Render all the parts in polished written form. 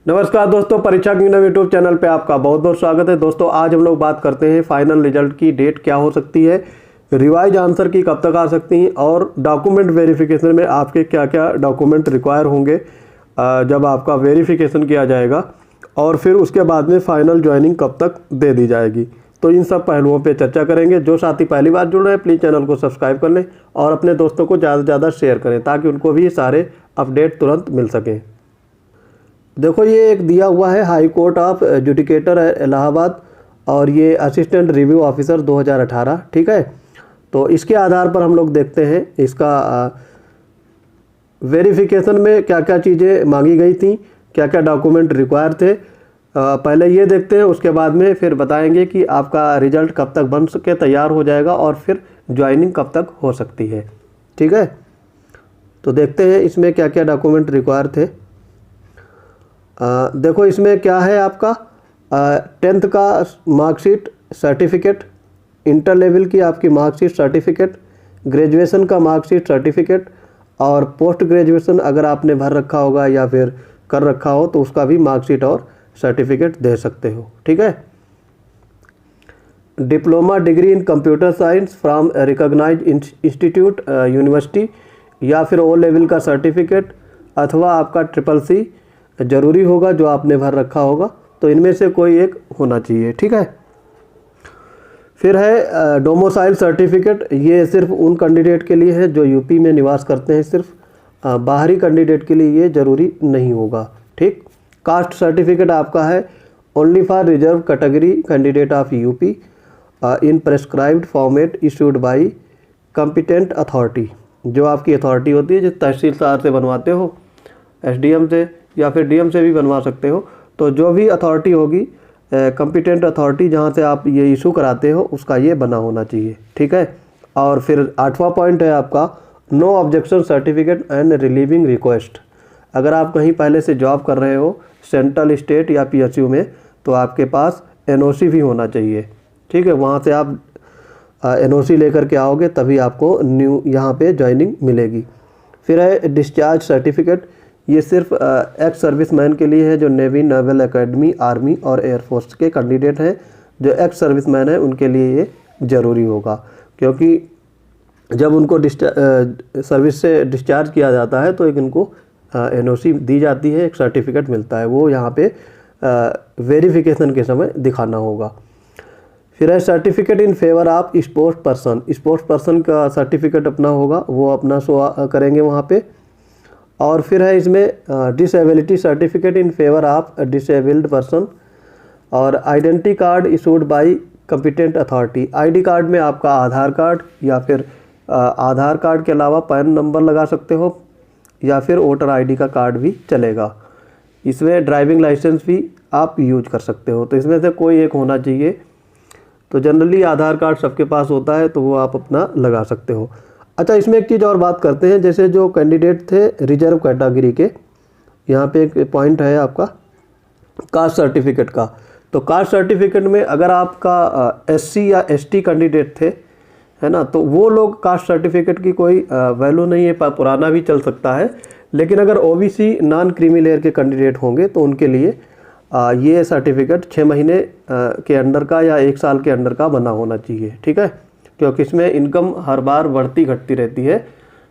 नमस्कार दोस्तों, परीक्षा किंगडम यूट्यूब चैनल पे आपका बहुत बहुत स्वागत है। दोस्तों आज हम लोग बात करते हैं फाइनल रिजल्ट की डेट क्या हो सकती है, रिवाइज आंसर की कब तक आ सकती हैं और डॉक्यूमेंट वेरिफिकेशन में आपके क्या क्या डॉक्यूमेंट रिक्वायर होंगे जब आपका वेरिफिकेशन किया जाएगा, और फिर उसके बाद में फाइनल ज्वाइनिंग कब तक दे दी जाएगी। तो इन सब पहलुओं पर चर्चा करेंगे। जो साथी पहली बार जुड़ रहे हैं प्लीज़ चैनल को सब्सक्राइब कर लें और अपने दोस्तों को ज़्यादा से ज़्यादा शेयर करें ताकि उनको भी सारे अपडेट तुरंत मिल सकें। देखो ये एक दिया हुआ है हाई कोर्ट ऑफ एजुडिकेटर इलाहाबाद और ये असिस्टेंट रिव्यू ऑफिसर 2018, ठीक है। तो इसके आधार पर हम लोग देखते हैं इसका वेरिफिकेशन में क्या क्या चीज़ें मांगी गई थी, क्या क्या डॉक्यूमेंट रिक्वायर थे। पहले ये देखते हैं, उसके बाद में फिर बताएंगे कि आपका रिजल्ट कब तक बन सके तैयार हो जाएगा और फिर ज्वाइनिंग कब तक हो सकती है, ठीक है। तो देखते हैं इसमें क्या क्या डॉक्यूमेंट रिक्वायर थे। देखो इसमें क्या है आपका 10th का मार्कशीट सर्टिफिकेट, इंटर लेवल की आपकी मार्कशीट सर्टिफिकेट, ग्रेजुएशन का मार्कशीट सर्टिफिकेट और पोस्ट ग्रेजुएशन अगर आपने भर रखा होगा या फिर कर रखा हो तो उसका भी मार्कशीट और सर्टिफिकेट दे सकते हो, ठीक है। Diploma degree in computer science from recognised institute university या फिर ओ लेवल का सर्टिफिकेट अथवा आपका CCC ज़रूरी होगा जो आपने भर रखा होगा। तो इनमें से कोई एक होना चाहिए, ठीक है। फिर है डोमिसाइल सर्टिफिकेट, ये सिर्फ उन कैंडिडेट के लिए है जो यूपी में निवास करते हैं, सिर्फ बाहरी कैंडिडेट के लिए ये ज़रूरी नहीं होगा, ठीक। कास्ट सर्टिफिकेट आपका है only for reserve category candidate of UP in prescribed format issued by competent authority. जो आपकी अथॉरिटी होती है, जो तहसीलदार से बनवाते हो, SDM से या फिर DM से भी बनवा सकते हो। तो जो भी अथॉरिटी होगी कॉम्पिटेंट अथॉरिटी जहाँ से आप ये इशू कराते हो उसका ये बना होना चाहिए, ठीक है। और फिर 8वां पॉइंट है आपका no objection certificate and relieving request. अगर आप कहीं पहले से जॉब कर रहे हो सेंट्रल, स्टेट या PSU में तो आपके पास NOC भी होना चाहिए, ठीक है। वहाँ से आप NOC लेकर के आओगे तभी आपको न्यू यहाँ पे ज्वाइनिंग मिलेगी। फिर है डिस्चार्ज सर्टिफिकेट, ये सिर्फ एक्स सर्विसमैन के लिए है जो नेवी, नेवल एकेडमी, आर्मी और एयरफोर्स के कैंडिडेट हैं। जो एक्स सर्विसमैन है उनके लिए ये ज़रूरी होगा, क्योंकि जब उनको सर्विस से डिस्चार्ज किया जाता है तो एक इनको NOC दी जाती है, एक सर्टिफिकेट मिलता है, वो यहाँ पे वेरिफिकेशन के समय दिखाना होगा। फिर है certificate in favour of sports person, sports person का सर्टिफिकेट अपना होगा, वो अपना शो करेंगे वहाँ पे। और फिर है इसमें disability certificate in favour of disabled person और identity card issued by competent authority. ID card में आपका आधार कार्ड या फिर आधार कार्ड के अलावा पैन नंबर लगा सकते हो या फिर वोटर ID का कार्ड भी चलेगा। इसमें ड्राइविंग लाइसेंस भी आप यूज कर सकते हो। तो इसमें से कोई एक होना चाहिए। तो जनरली आधार कार्ड सबके पास होता है तो वो आप अपना लगा सकते हो। अच्छा, इसमें एक चीज़ और बात करते हैं, जैसे जो कैंडिडेट थे रिजर्व कैटेगरी के, यहाँ पे एक पॉइंट है आपका कास्ट सर्टिफिकेट का। तो कास्ट सर्टिफिकेट में अगर आपका SC या ST कैंडिडेट थे, है ना, तो वो लोग कास्ट सर्टिफिकेट की कोई वैल्यू नहीं है, पुराना भी चल सकता है। लेकिन अगर OBC नॉन क्रीमी लेयर के कैंडिडेट होंगे तो उनके लिए ये सर्टिफिकेट 6 महीने के अंडर का या 1 साल के अंडर का बना होना चाहिए, ठीक है। क्योंकि इसमें इनकम हर बार बढ़ती घटती रहती है,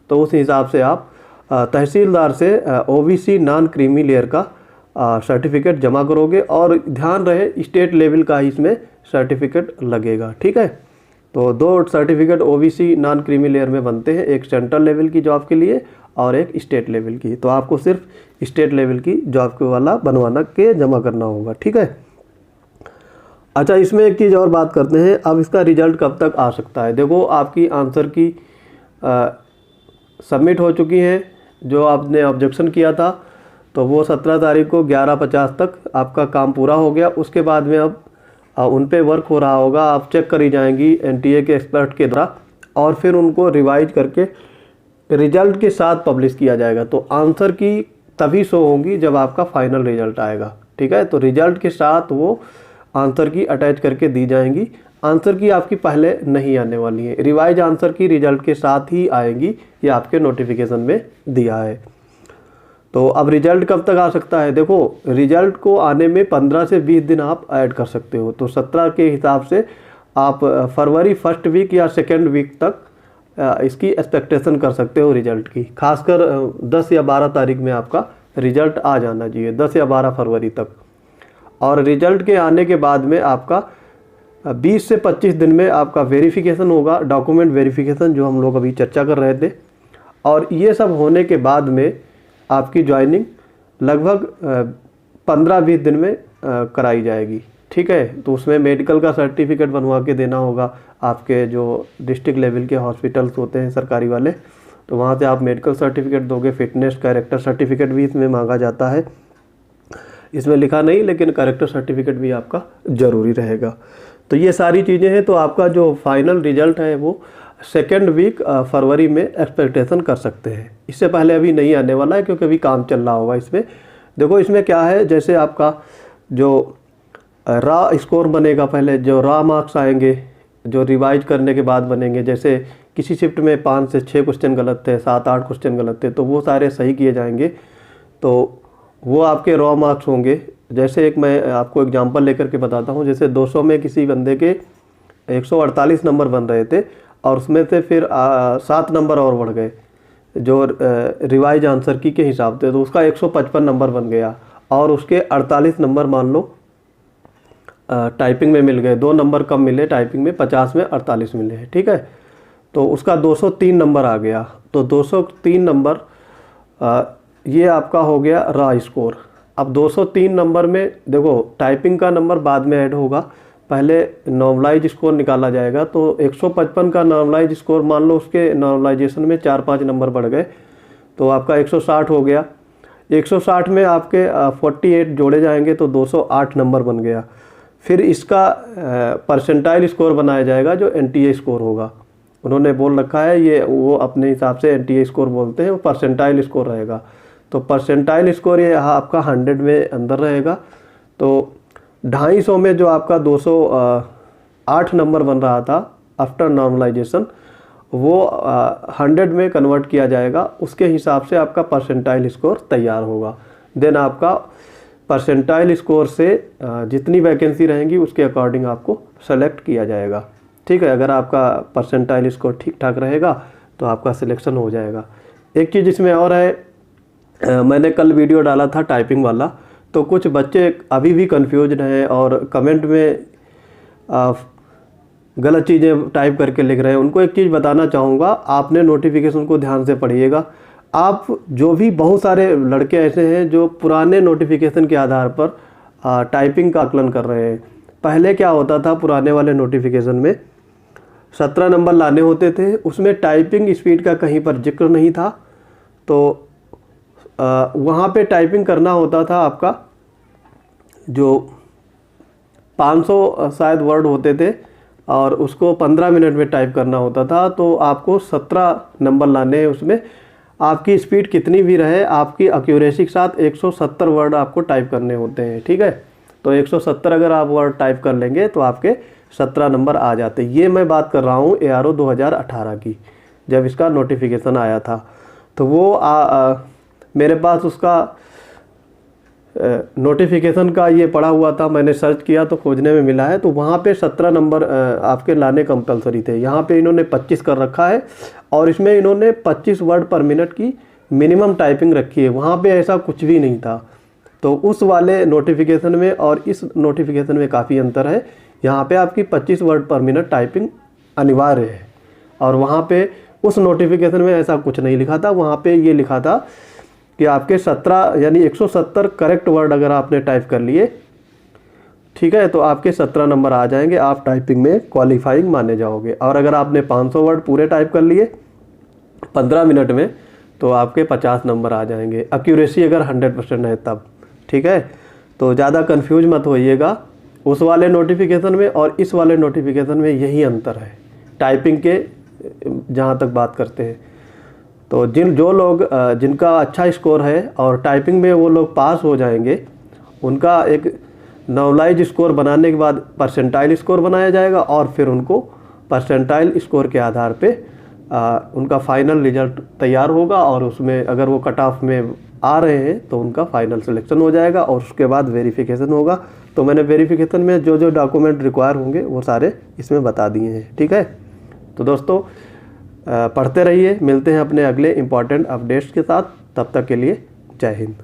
तो उस हिसाब से आप तहसीलदार से OBC नॉन क्रीमी लेयर का सर्टिफिकेट जमा करोगे। और ध्यान रहे स्टेट लेवल का ही इसमें सर्टिफिकेट लगेगा, ठीक है। तो 2 certificate OBC non creamy layer में बनते हैं, एक सेंट्रल लेवल की जॉब के लिए और एक स्टेट लेवल की। तो आपको सिर्फ स्टेट लेवल की जॉब के वाला बनवाना के जमा करना होगा, ठीक है। अच्छा, इसमें एक चीज़ और बात करते हैं, अब इसका रिजल्ट कब तक आ सकता है। देखो आपकी आंसर की सबमिट हो चुकी है, जो आपने ऑब्जेक्शन किया था तो वो 17 तारीख को 11:50 तक आपका काम पूरा हो गया। उसके बाद में अब उन पे वर्क हो रहा होगा, आप चेक करी जाएंगी NTA के एक्सपर्ट के द्वारा और फिर उनको रिवाइज करके रिजल्ट के साथ पब्लिश किया जाएगा। तो आंसर की तभी शो होंगी जब आपका फाइनल रिजल्ट आएगा, ठीक है। तो रिजल्ट के साथ वो आंसर की अटैच करके दी जाएंगी। आंसर की आपकी पहले नहीं आने वाली है, रिवाइज आंसर की रिजल्ट के साथ ही आएंगी, ये आपके नोटिफिकेशन में दिया है। तो अब रिजल्ट कब तक आ सकता है? देखो, रिजल्ट को आने में 15 से 20 दिन आप ऐड कर सकते हो। तो 17 के हिसाब से आप फरवरी फर्स्ट वीक या सेकेंड वीक तक इसकी एक्सपेक्टेशन कर सकते हो रिजल्ट की। खासकर 10 या 12 तारीख में आपका रिजल्ट आ जाना चाहिए, 10 या 12 फरवरी तक। और रिजल्ट के आने के बाद में आपका 20 से 25 दिन में आपका वेरिफिकेशन होगा, डॉक्यूमेंट वेरिफिकेशन, जो हम लोग अभी चर्चा कर रहे थे। और ये सब होने के बाद में आपकी ज्वाइनिंग लगभग 15-20 दिन में कराई जाएगी। ठीक है, तो उसमें मेडिकल का सर्टिफिकेट बनवा के देना होगा। आपके जो डिस्ट्रिक्ट लेवल के हॉस्पिटल्स होते हैं सरकारी वाले, तो वहाँ से आप मेडिकल सर्टिफिकेट दोगे। फिटनेस कैरेक्टर सर्टिफिकेट भी इसमें मांगा जाता है, इसमें लिखा नहीं, लेकिन कैरेक्टर सर्टिफिकेट भी आपका ज़रूरी रहेगा। तो ये सारी चीज़ें हैं। तो आपका जो फाइनल रिजल्ट है वो सेकेंड वीक फरवरी में एक्सपेक्टेशन कर सकते हैं। इससे पहले अभी नहीं आने वाला है, क्योंकि अभी काम चल रहा होगा इसमें। देखो, इसमें क्या है, जैसे आपका जो रॉ स्कोर बनेगा, पहले जो रॉ मार्क्स आएंगे, जो रिवाइज करने के बाद बनेंगे। जैसे किसी शिफ्ट में 5 से 6 क्वेश्चन गलत थे, 7-8 क्वेश्चन गलत थे, तो वो सारे सही किए जाएंगे। तो वो आपके रॉ मार्क्स होंगे। जैसे एक मैं आपको एग्जांपल लेकर के बताता हूँ। जैसे 200 में किसी बंदे के 148 नंबर बन रहे थे, और उसमें से फिर 7 नंबर और बढ़ गए जो रिवाइज आंसर की के हिसाब से, तो उसका 155 नंबर बन गया। और उसके 48 नंबर मान लो टाइपिंग में मिल गए, 2 नंबर कम मिले टाइपिंग में, 50 में 48 मिले हैं। ठीक है, तो उसका 203 नंबर आ गया। तो 203 नंबर ये आपका हो गया रॉ स्कोर। अब 203 नंबर में देखो, टाइपिंग का नंबर बाद में ऐड होगा, पहले नॉर्मलाइज स्कोर निकाला जाएगा। तो 155 का नॉर्मलाइज स्कोर मान लो, उसके नॉर्मलाइजेशन में 4-5 नंबर बढ़ गए, तो आपका 160 हो गया। 160 में आपके 48 जोड़े जाएंगे, तो 208 नंबर बन गया। फिर इसका परसेंटाइल स्कोर बनाया जाएगा, जो NTA स्कोर होगा। उन्होंने बोल रखा है, ये वो अपने हिसाब से NTA स्कोर बोलते हैं, वो परसेंटाइल स्कोर रहेगा। तो परसेंटाइल स्कोर ये आपका 100 में अंदर रहेगा। तो 250 में जो आपका 208 नंबर बन रहा था आफ्टर नॉर्मलाइजेशन, वो 100 में कन्वर्ट किया जाएगा। उसके हिसाब से आपका परसेंटाइल स्कोर तैयार होगा। देन आपका परसेंटाइल स्कोर से जितनी वैकेंसी रहेंगी उसके अकॉर्डिंग आपको सेलेक्ट किया जाएगा। ठीक है, अगर आपका परसेंटाइल स्कोर ठीक ठाक रहेगा तो आपका सिलेक्शन हो जाएगा। एक चीज़ इसमें और है, मैंने कल वीडियो डाला था टाइपिंग वाला, तो कुछ बच्चे अभी भी कंफ्यूज्ड हैं और कमेंट में गलत चीज़ें टाइप करके लिख रहे हैं। उनको एक चीज़ बताना चाहूँगा, आपने नोटिफिकेशन को ध्यान से पढ़िएगा। आप जो भी, बहुत सारे लड़के ऐसे हैं जो पुराने नोटिफिकेशन के आधार पर टाइपिंग का आकलन कर रहे हैं। पहले क्या होता था, पुराने वाले नोटिफिकेशन में 17 नंबर लाने होते थे, उसमें टाइपिंग स्पीड का कहीं पर जिक्र नहीं था। तो वहाँ पे टाइपिंग करना होता था आपका, जो 500 शायद वर्ड होते थे, और उसको 15 मिनट में टाइप करना होता था। तो आपको 17 नंबर लाने हैं, उसमें आपकी स्पीड कितनी भी रहे, आपकी एक्यूरेसी के साथ 170 वर्ड आपको टाइप करने होते हैं। ठीक है, तो 170 अगर आप वर्ड टाइप कर लेंगे तो आपके 17 नंबर आ जाते। ये मैं बात कर रहा हूँ ARO 2018 की, जब इसका नोटिफिकेशन आया था। तो वो मेरे पास उसका नोटिफिकेशन का ये पड़ा हुआ था, मैंने सर्च किया तो खोजने में मिला है। तो वहाँ पे 17 नंबर आपके लाने कंपलसरी थे। यहाँ पे इन्होंने 25 कर रखा है, और इसमें इन्होंने 25 वर्ड पर मिनट की मिनिमम टाइपिंग रखी है। वहाँ पे ऐसा कुछ भी नहीं था। तो उस वाले नोटिफिकेशन में और इस नोटिफिकेशन में काफ़ी अंतर है। यहाँ पे आपकी 25 वर्ड पर मिनट टाइपिंग अनिवार्य है, और वहाँ पे उस नोटिफिकेशन में ऐसा कुछ नहीं लिखा था। वहाँ पे ये लिखा था कि आपके 17 यानी 170 करेक्ट वर्ड अगर आपने टाइप कर लिए, ठीक है, तो आपके 17 नंबर आ जाएंगे, आप टाइपिंग में क्वालिफाइंग माने जाओगे। और अगर आपने 500 वर्ड पूरे टाइप कर लिए 15 मिनट में, तो आपके 50 नंबर आ जाएंगे, एक्यूरेसी अगर 100% है तब। ठीक है, तो ज़्यादा कंफ्यूज मत होइएगा। उस वाले नोटिफिकेशन में और इस वाले नोटिफिकेशन में यही अंतर है टाइपिंग के, जहाँ तक बात करते हैं। तो जो लोग जिनका अच्छा स्कोर है और टाइपिंग में वो लोग पास हो जाएंगे, उनका एक नॉर्मलाइज स्कोर बनाने के बाद परसेंटाइल स्कोर बनाया जाएगा, और फिर उनको परसेंटाइल स्कोर के आधार पे उनका फाइनल रिजल्ट तैयार होगा। और उसमें अगर वो कट ऑफ में आ रहे हैं तो उनका फाइनल सिलेक्शन हो जाएगा और उसके बाद वेरिफिकेशन होगा। तो मैंने वेरिफिकेशन में जो जो डॉक्यूमेंट रिक्वायर होंगे वो सारे इसमें बता दिए हैं। ठीक है, तो दोस्तों पढ़ते रहिए, मिलते हैं अपने अगले इम्पॉर्टेंट अपडेट्स के साथ। तब तक के लिए जय हिंद।